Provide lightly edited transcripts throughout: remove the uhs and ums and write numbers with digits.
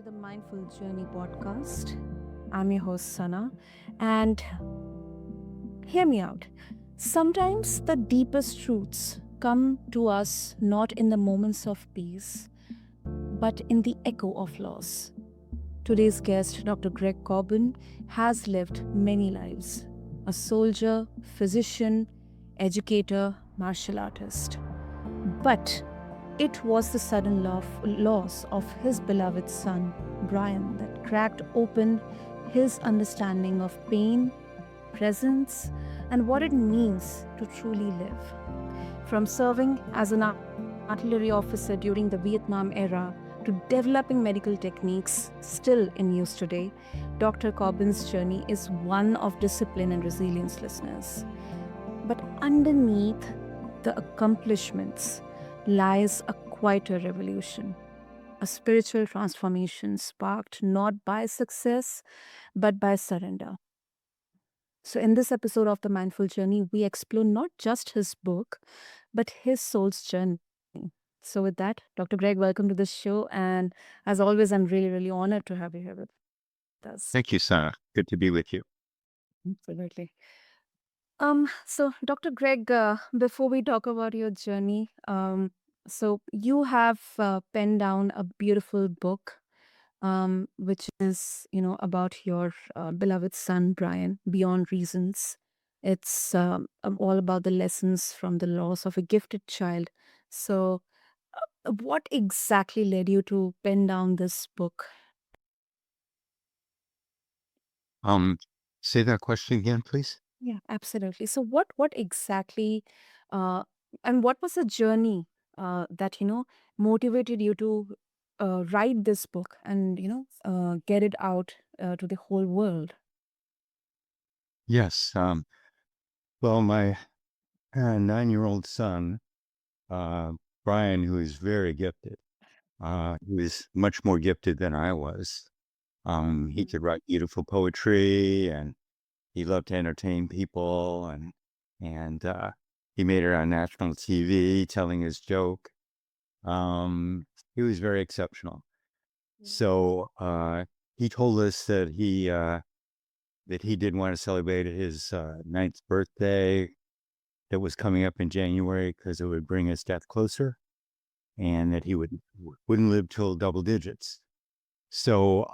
the Mindful Journey podcast. I'm your host, Sana, and hear me out. Sometimes the deepest truths come to us not in the moments of peace, but in the echo of loss. Today's guest, Dr. Gregg Korbon, has lived many lives: a soldier, physician, educator, martial artist. But it was the sudden loss of his beloved son, Brian, that cracked open his understanding of pain, presence, and what it means to truly live. From serving as an artillery officer during the Vietnam era to developing medical techniques still in use today, Dr. Corbin's journey is one of discipline and resilience, listeners. But underneath the accomplishments lies a quieter revolution, a spiritual transformation sparked not by success, but by surrender. So, in this episode of The Mindful Journey, we explore not just his book, but his soul's journey. So, with that, Dr. Greg, welcome to the show. And as always, I'm really, really honored to have you here with us. Thank you, Sana. Good to be with you. Absolutely. So Dr. Greg, before we talk about your journey, so you have penned down a beautiful book, which is, about your beloved son, Brian, Beyond Reasons. It's all about the lessons from the loss of a gifted child. So, what exactly led you to pen down this book? Um, Say that question again, please. Yeah, absolutely. So what exactly uh and what was the journey that motivated you to write this book and get it out to the whole world? Yes. Well, my 9-year-old son, uh, Brian, who is very gifted, he was much more gifted than I was. He Mhm. could write beautiful poetry, and he loved to entertain people, and he made it on national TV telling his joke. He was very exceptional. Yeah. So he told us that he didn't want to celebrate his ninth birthday that was coming up in January because it would bring his death closer, and that he wouldn't live till double digits. So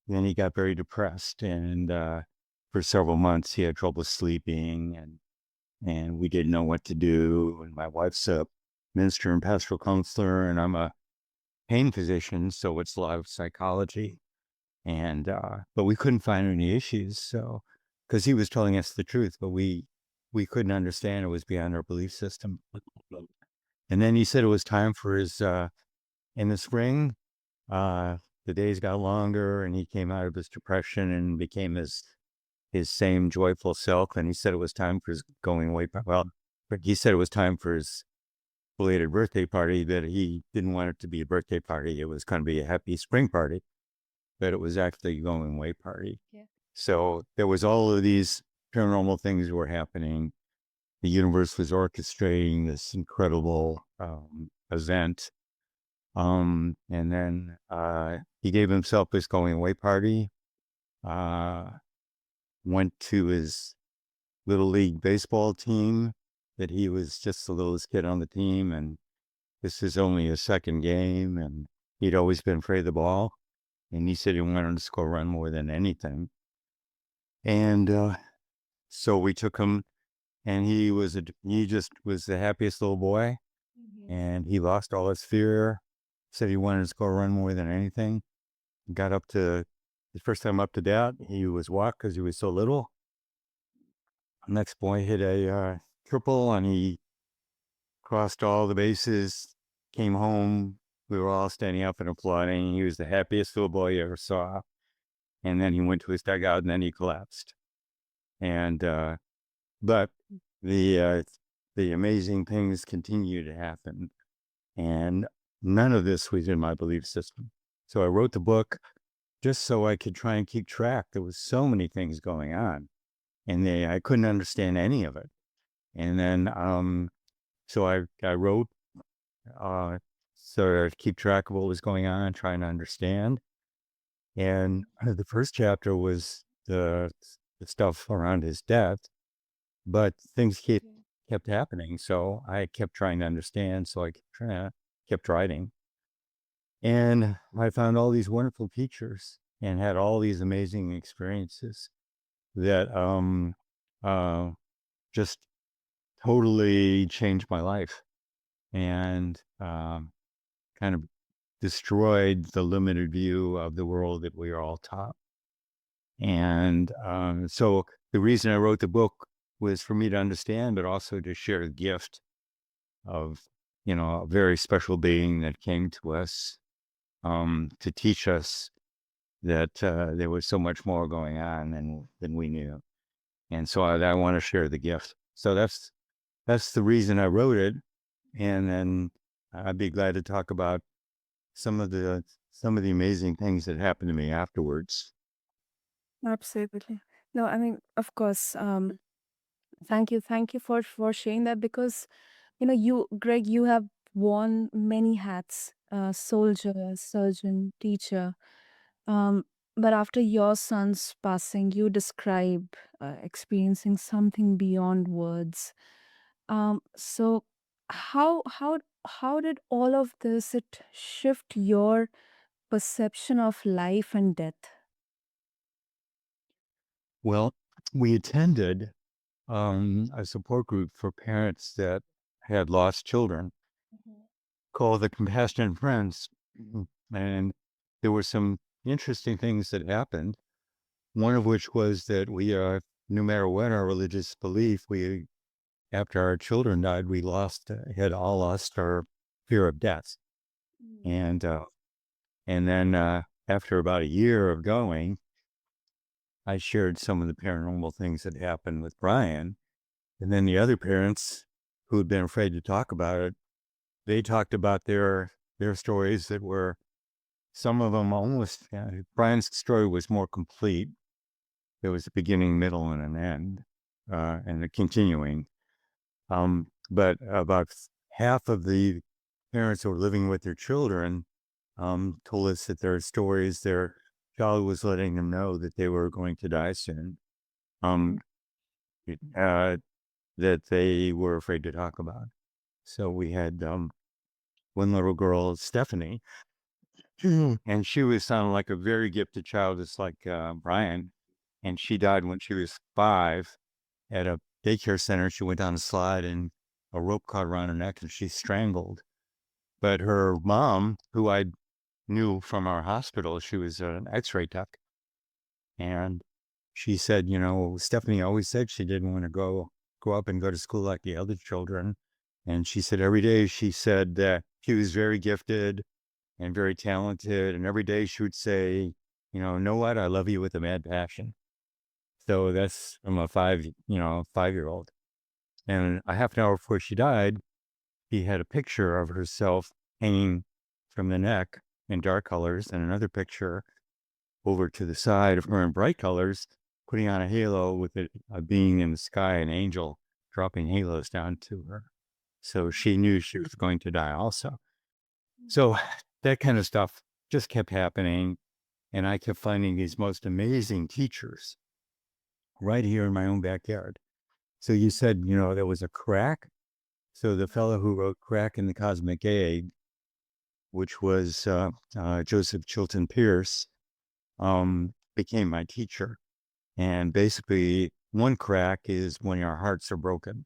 then he got very depressed, and for several months he had trouble sleeping, and we didn't know what to do. And my wife's a minister and pastoral counselor, and I'm a pain physician, so it's a lot of psychology. And but we couldn't find any issues, so because he was telling us the truth, but we couldn't understand. It was beyond our belief system. And then he said it was time for his in the spring, uh the days got longer, and he came out of his depression and became his same joyful self. And he said it was time for his going away well, but he said it was time for his belated birthday party, that he didn't want it to be a birthday party. It was going to be a happy spring party, but it was actually a going away party. Yeah. So there was all of these paranormal things were happening. The universe was orchestrating this incredible event. And then he gave himself this going away party, uh, went to his little league baseball team, that he was just the littlest kid on the team. And this is only his second game. And he'd always been afraid of the ball. And he said he wanted to score a run more than anything. And so we took him, and he just was the happiest little boy, Mhm. and he lost all his fear. Said he wanted to go run more than anything. Got up to the first time up to bat, he was walked because he was so little. Next boy hit a triple, and he crossed all the bases. Came home. We were all standing up and applauding. He was the happiest little boy you ever saw. And then he went to his dugout, and then he collapsed. And but the uh, the amazing things continue to happen, and none of this was in my belief system. So I wrote the book just so I could try and keep track. There was so many things going on, and I couldn't understand any of it. And then so I wrote uh, so to keep track of what was going on, trying to understand. And the first chapter was the stuff around his death, but things kept happening. So I kept trying to understand. So I kept writing. And I found all these wonderful teachers and had all these amazing experiences that uh, just totally changed my life and kind of destroyed the limited view of the world that we are all taught. And so the reason I wrote the book was for me to understand, but also to share the gift of, a very special being that came to us to teach us that there was so much more going on than we knew. And so I want to share the gift. So that's the reason I wrote it. And then I'd be glad to talk about some of the some of the amazing things that happened to me afterwards. Absolutely. No, I mean, of course. Thank you for sharing that, because you, Greg, you have worn many hats: soldier, surgeon, teacher. Um, but after your son's passing, you describe experiencing something beyond words. So how did all of this it shift your perception of life and death? Well, we attended a support group for parents that had lost children called the Compassionate Friends. And there were some interesting things that happened. One of which was that we, no matter what our religious belief, we, after our children died, we had all lost our fear of death. And, and then after about a year of going, I shared some of the paranormal things that happened with Brian. And then the other parents who had been afraid to talk about it, they talked about their stories that were some of them almost. Brian's story was more complete. There was a beginning, middle, and an end, and a continuing. But about half of the parents who were living with their children told us that their child was letting them know that they were going to die soon. Um, uh, that they were afraid to talk about. So we had one little girl, Stephanie, and she was sounding like a very gifted child, just like Brian. And she died when she was 5 at a daycare center. She went down a slide and a rope caught around her neck and she strangled. But her mom, who I knew from our hospital, she was an X-ray tech, and she said, Stephanie always said she didn't want to grow up and go to school like the other children. And she said every day she said that she was very gifted and very talented. And every day she would say, know what? I love you with a mad passion. So that's from a 5-year-old. And a half an hour before she died, he had a picture of herself hanging from the neck in dark colors and another picture over to the side of her in bright colors, putting on a halo with a being in the sky, an angel dropping halos down to her. So she knew she was going to die also. So that kind of stuff just kept happening. And I kept finding these most amazing teachers right here in my own backyard. So you said, there was a crack. So the fellow who wrote Crack in the Cosmic Age, which was Joseph Chilton Pierce, became my teacher. And basically, one crack is when our hearts are broken.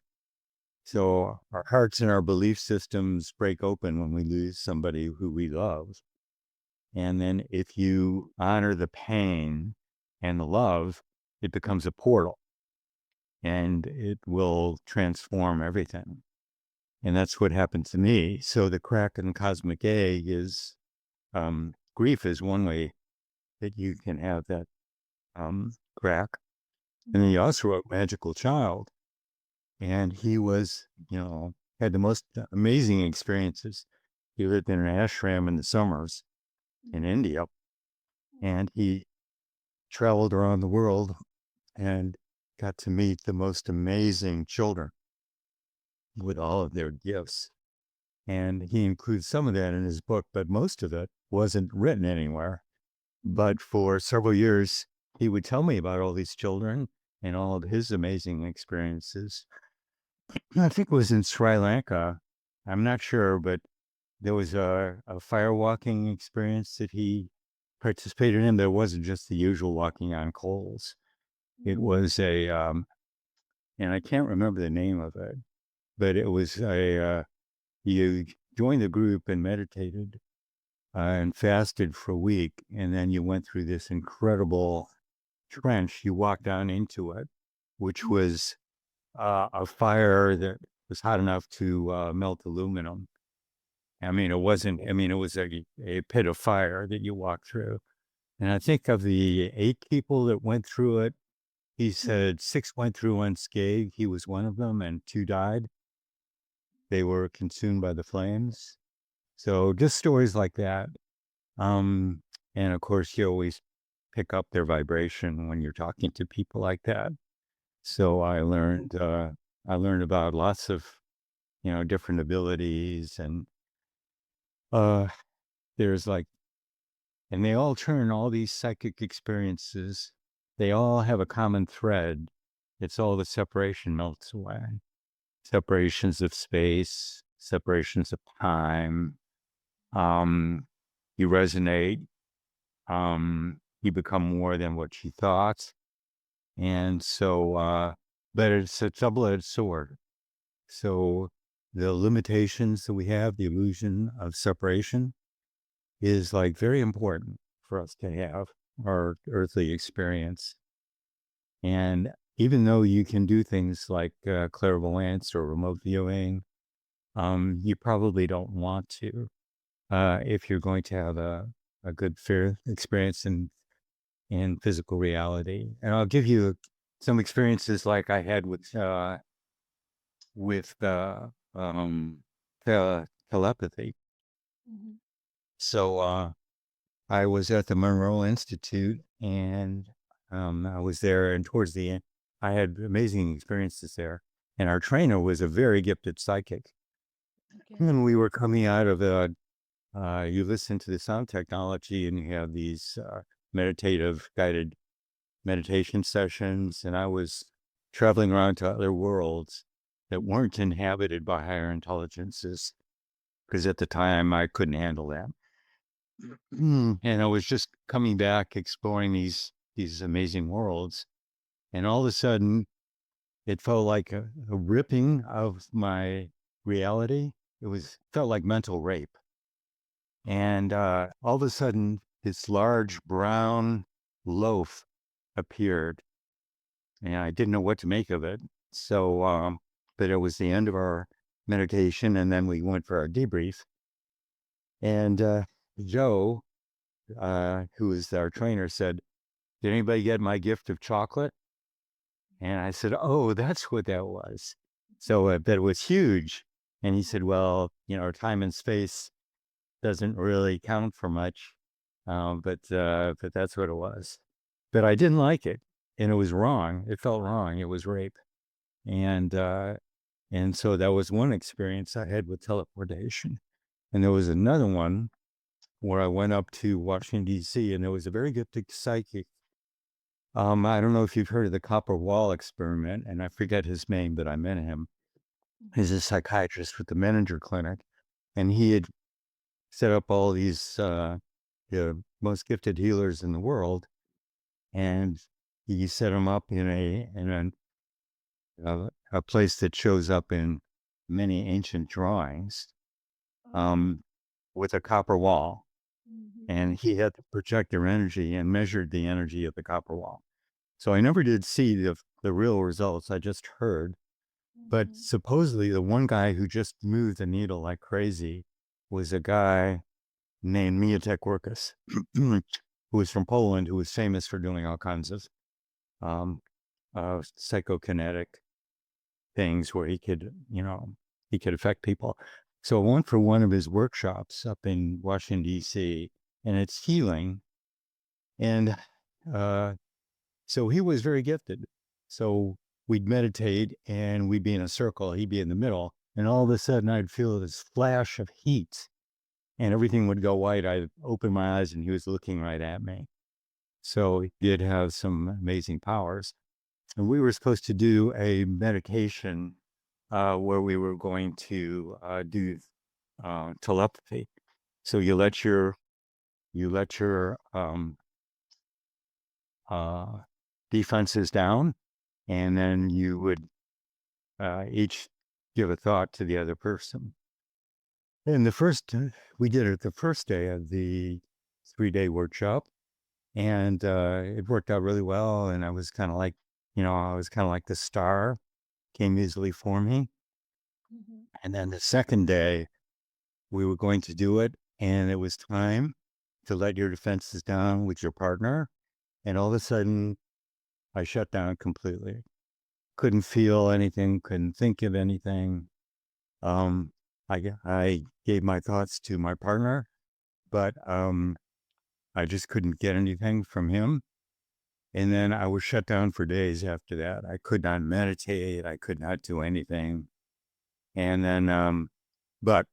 So our hearts and our belief systems break open when we lose somebody who we love. And then if you honor the pain and the love, it becomes a portal and it will transform everything. And that's what happened to me. So the crack in the cosmic egg is grief is one way that you can have that crack. And then he also wrote Magical Child. And he was, had the most amazing experiences. He lived in an ashram in the summers in India, and he traveled around the world and got to meet the most amazing children with all of their gifts. And he includes some of that in his book, but most of it wasn't written anywhere. But for several years, he would tell me about all these children and all of his amazing experiences. I think it was in Sri Lanka. I'm not sure, but there was a fire walking experience that he participated in. There wasn't just the usual walking on coals. It was and I can't remember the name of it, but it was you joined the group and meditated and fasted for a week. And then you went through this incredible trench. You walked down into it, which was a fire that was hot enough to melt aluminum. I mean, it wasn't, I mean, it was a pit of fire that you walked through. And I think of the 8 people that went through it, he said 6 went through unscathed. He was one of them, and 2 died. They were consumed by the flames. So just stories like that. Um, and of course, you always pick up their vibration when you're talking to people like that. So I learned about lots of, different abilities, and uh, there's like, and they all turn all these psychic experiences. They all have a common thread. It's all the separation melts away. Separations of space, separations of time. You resonate. You become more than what you thought. And so, but it's a double-edged sword. So the limitations that we have, the illusion of separation, is like very important for us to have our earthly experience. And even though you can do things like clairvoyance or remote viewing, you probably don't want to if you're going to have a good, fair experience in physical reality. And I'll give you some experiences like I had with telepathy. So I was at the Monroe Institute, and I was there, and towards the end, I had amazing experiences there. And our trainer was a very gifted psychic. And we were coming out of you listen to the sound technology, and you have these meditative guided meditation sessions. And I was traveling around to other worlds that weren't inhabited by higher intelligences, because at the time I couldn't handle that. And I was just coming back, exploring these amazing worlds, and all of a sudden, it felt like a ripping of my reality. Felt like mental rape, and all of a sudden, this large brown loaf appeared, and I didn't know what to make of it. So, but it was the end of our meditation, and then we went for our debrief, and Joe, who was our trainer, said, "Did anybody get my gift of chocolate?" And I said, "Oh, that's what that was." So I bet it was huge. And he said, "Well, time and space doesn't really count for much, but that's what it was." But I didn't like it, and it was wrong. It felt wrong. It was rape, and so that was one experience I had with teleportation. And there was another one where I went up to Washington D.C., and there was a very gifted psychic. I don't know if you've heard of the copper wall experiment, and I forget his name, but I met him. He's a psychiatrist with the Menninger Clinic, and he had set up all these the most gifted healers in the world, and he set them up in a place that shows up in many ancient drawings, with a copper wall, and he had to project their energy and measured the energy of the copper wall. So I never did see the real results. I just heard. But supposedly the one guy who just moved the needle like crazy was a guy named Miatek Workus, who was from Poland, who was famous for doing all kinds of psychokinetic things where he could affect people. So I went for one of his workshops up in Washington, D.C., and it's healing. And so he was very gifted. So we'd meditate, and we'd be in a circle. He'd be in the middle. And all of a sudden, I'd feel this flash of heat, and everything would go white. I'd open my eyes, and he was looking right at me. So he did have some amazing powers. And we were supposed to do a meditation where we were going to do telepathy. So you let your uh, defenses down, and then you would each give a thought to the other person. And we did it the first day of the 3-day workshop, and it worked out really well. And I was kind of like, I was kind of like the star, came easily for me. Mhm. And then the second day, we were going to do it, and it was time to let your defenses down with your partner. And all of a sudden, I shut down completely. Couldn't feel anything, couldn't think of anything. Um, I gave my thoughts to my partner, but I just couldn't get anything from him. And then I was shut down for days after that. I could not meditate. I could not do anything. And then, but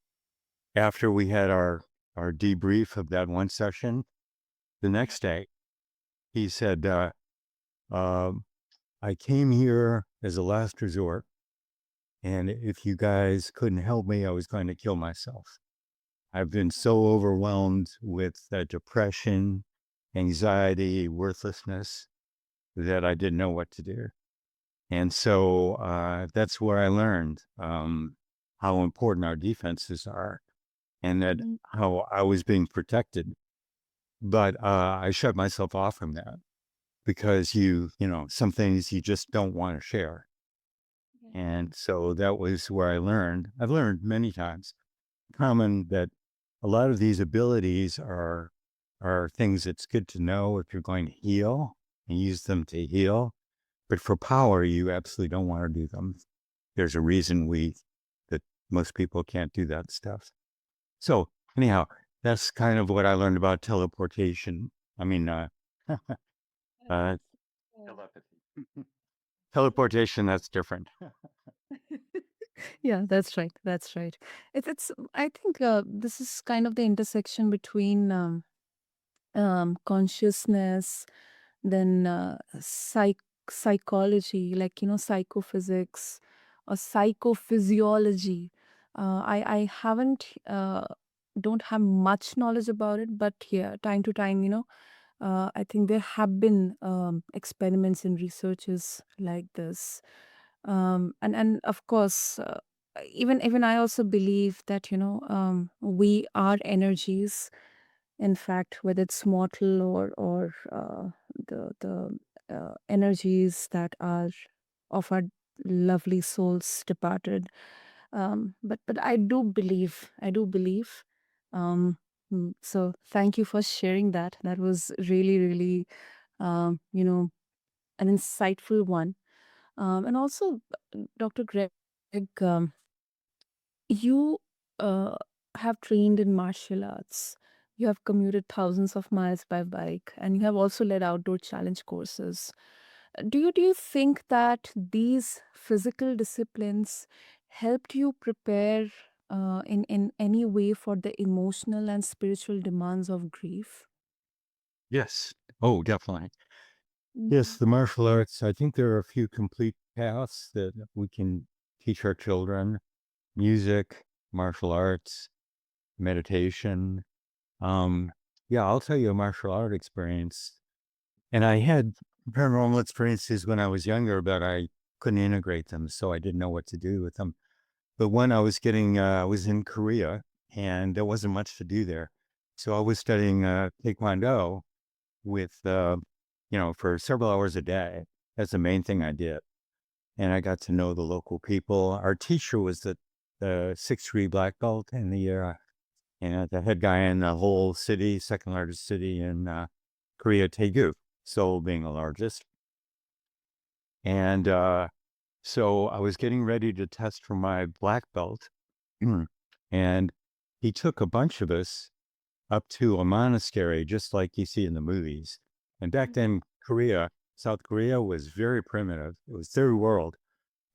after we had our debrief of that one session, the next day, he said, um, I came here as a last resort. And if you guys couldn't help me, I was going to kill myself. I've been so overwhelmed with depression, anxiety, worthlessness that I didn't know what to do. And so that's where I learned how important our defenses are, and that Mhm. how I was being protected. But I shut myself off from that because some things you just don't want to share. Yeah. And so that was where I've learned many times common that a lot of these abilities are things that's good to know if you're going to heal and use them to heal. But for power, you absolutely don't want to do them. There's a reason that most people can't do that stuff. So anyhow, that's kind of what I learned about teleportation. I mean, uh, telepathy. Teleportation, that's different. Yeah, that's right. That's right. It's I think this is kind of the intersection between consciousness, then psychology, like psychophysics or psychophysiology. I haven't don't have much knowledge about it, but yeah, time to time, I think there have been experiments and researches like this, and of course, even I also believe that we are energies. In fact, whether it's mortal or the energies that are of our lovely souls departed. But I do believe. So thank you for sharing that. That was really really um, you know an insightful one. And also, Dr. Greg, um, you uh, have trained in martial arts. You have commuted thousands of miles by bike, and you have also led outdoor challenge courses. Do you think that these physical disciplines helped you prepare in any way for the emotional and spiritual demands of grief? Yes. Oh, definitely. Yes, Mhm. the martial arts. I think there are a few complete paths that we can teach our children: music, martial arts, meditation. Um, yeah, I'll tell you a martial art experience. And I had paranormal experiences when I was younger, but I couldn't integrate them, so I didn't know what to do with them. But when I was in Korea, and there wasn't much to do there, so I was studying Taekwondo with, for several hours a day. That's the main thing I did. And I got to know the local people. Our teacher was the 6th degree black belt in the and the head guy in the whole city, second largest city in Korea, Daegu, Seoul being the largest. And so I was getting ready to test for my black belt, and he took a bunch of us up to a monastery, just like you see in the movies. And back then, South Korea was very primitive. It was third world.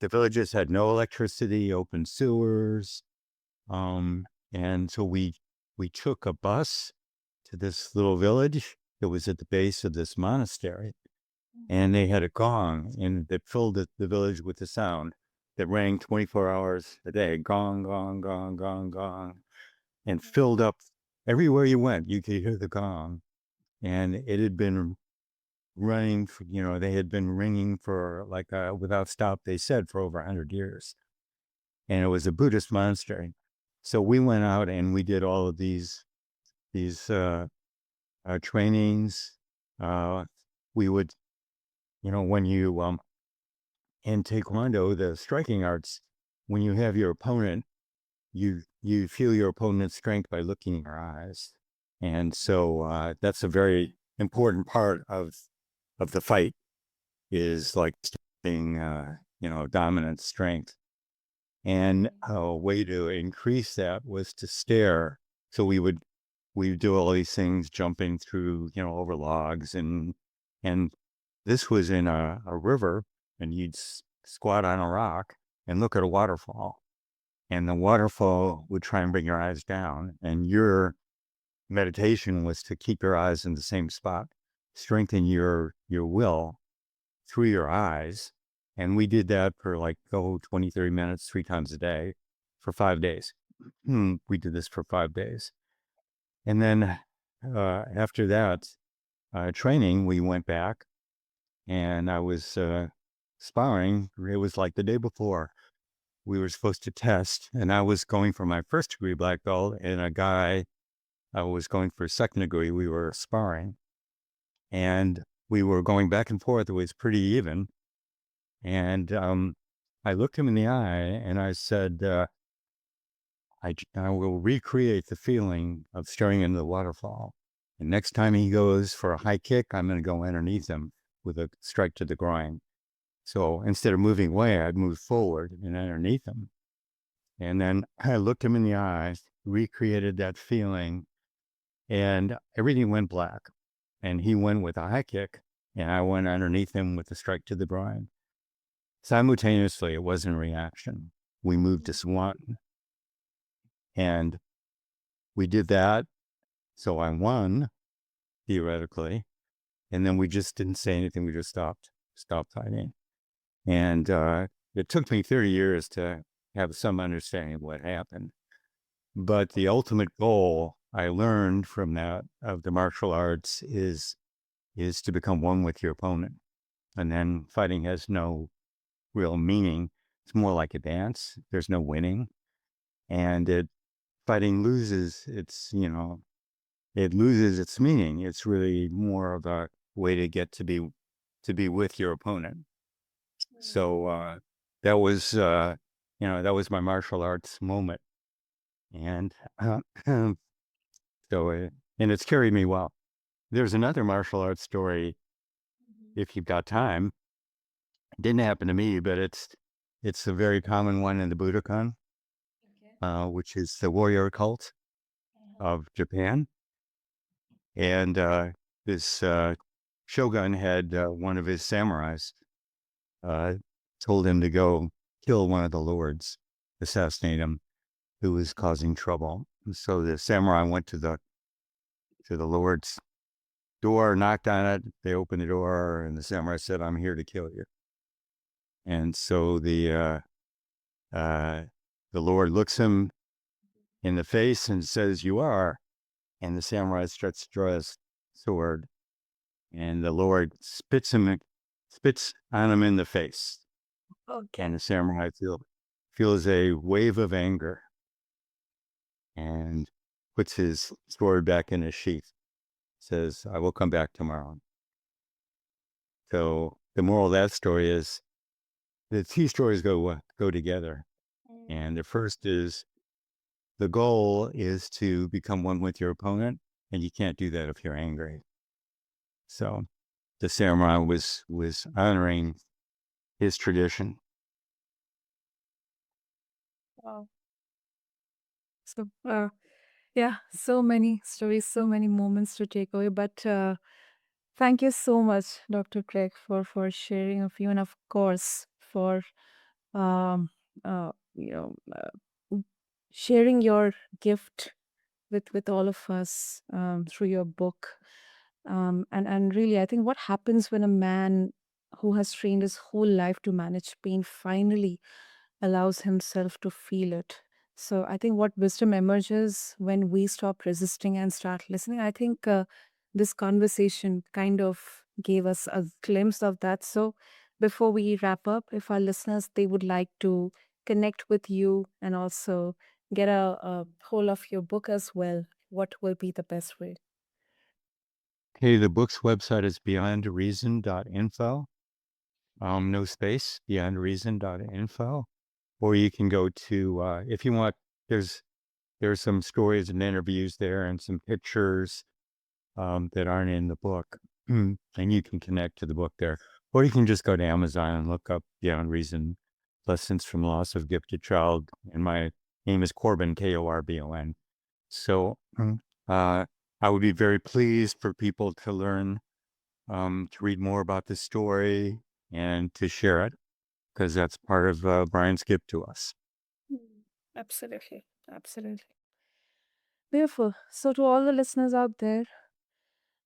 The villages had no electricity, open sewers. And so we took a bus to this little village, that was at the base of this monastery, and they had a gong, and that filled the village with the sound that rang 24 hours a day, gong, gong, gong, gong, gong, and filled up everywhere you went. You could hear the gong, and it had been running. They had been ringing for like without stop. They said for over 100 years, and it was a Buddhist monastery. So we went out and we did all of these trainings. We would, when you in Taekwondo, the striking arts, when you have your opponent, you feel your opponent's strength by looking in their eyes, and so that's a very important part of the fight, is like being dominant strength. And a way to increase that was to stare. So we do all these things, jumping through, over logs, and this was in a river, and you'd squat on a rock and look at a waterfall, and the waterfall would try and bring your eyes down, and your meditation was to keep your eyes in the same spot, strengthen your will through your eyes. And we did that for like 20, 30 minutes, 3 times a day for 5 days. We did this for 5 days. And then after that training, we went back, and I was sparring. It was like the day before we were supposed to test, and I was going for my first degree black belt, and a guy was going for second degree. We were sparring, and we were going back and forth. It was pretty even. And I looked him in the eye and I said, I will recreate the feeling of staring into the waterfall. And next time he goes for a high kick, I'm going to go underneath him with a strike to the groin. So instead of moving away, I'd move forward and underneath him. And then I looked him in the eye, recreated that feeling, and everything went black. And he went with a high kick, and I went underneath him with a strike to the groin. Simultaneously, it wasn't a reaction. We moved as one, and we did that. So I won, theoretically, and then we just didn't say anything. We just stopped fighting. And it took me 30 years to have some understanding of what happened. But the ultimate goal I learned from that, of the martial arts, is to become one with your opponent. And then fighting has no real meaning. It's more like a dance. There's no winning. And fighting loses it loses its meaning. It's really more of a way to get to be with your opponent. So that was that was my martial arts moment. And and it's carried me well. There's another martial arts story, if you've got time. It didn't happen to me, but it's a very common one in the Budokan, which is the warrior cult of Japan. And this shogun had one of his samurais told him to go kill one of the lords, assassinate him, who was causing trouble. And so the samurai went to the lord's door, knocked on it. They opened the door, and the samurai said, "I'm here to kill you." And so the lord looks him in the face and says, "You are." And the samurai starts to draw his sword, and the lord spits on him in the face. Okay. And the samurai feels a wave of anger and puts his sword back in his sheath. Says, "I will come back tomorrow." So the moral of that story is the two stories go together. And the first is, the goal is to become one with your opponent, and you can't do that if you're angry. So the samurai was honoring his tradition. Wow. So, yeah, so many stories, so many moments to take away. But thank you so much, Dr. Craig, for sharing a few, and of course for um, you know sharing your gift with all of us through your book. And really, I think what happens when a man who has trained his whole life to manage pain finally allows himself to feel it. So I think what wisdom emerges when we stop resisting and start listening. I think this conversation kind of gave us a glimpse of that. So before we wrap up, if our listeners they would like to connect with you and also get a hold of your book as well, what will be the best way? Okay, the book's website is beyondreason.info. No space, beyondreason.info. Or you can go to, if you want, there's there's some stories and interviews there and some pictures that aren't in the book. And you can connect to the book there. Or you can just go to Amazon and look up Beyond Reason Lessons from Loss of Gifted Child. And my name is Korbon, Korbon. So uh, I would be very pleased for people to learn, to read more about this story and to share it, because that's part of Brian's gift to us. Mm, absolutely. Absolutely. Beautiful. So, to all the listeners out there,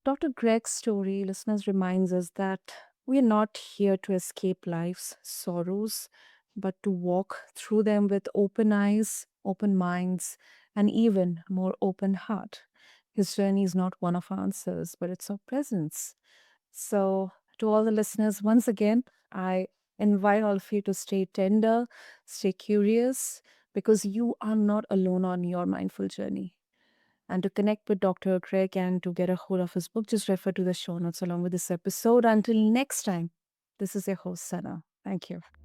Dr. Gregg's story, listeners, reminds us that we are not here to escape life's sorrows, but to walk through them with open eyes, open minds, and even more open heart. His journey is not one of answers, but it's of presence. So, to all the listeners, once again, I invite all of you to stay tender, stay curious, because you are not alone on your mindful journey. And to connect with Dr. Craig and to get a hold of his book, just refer to the show notes along with this episode. Until next time, this is your host, Sana. Thank you.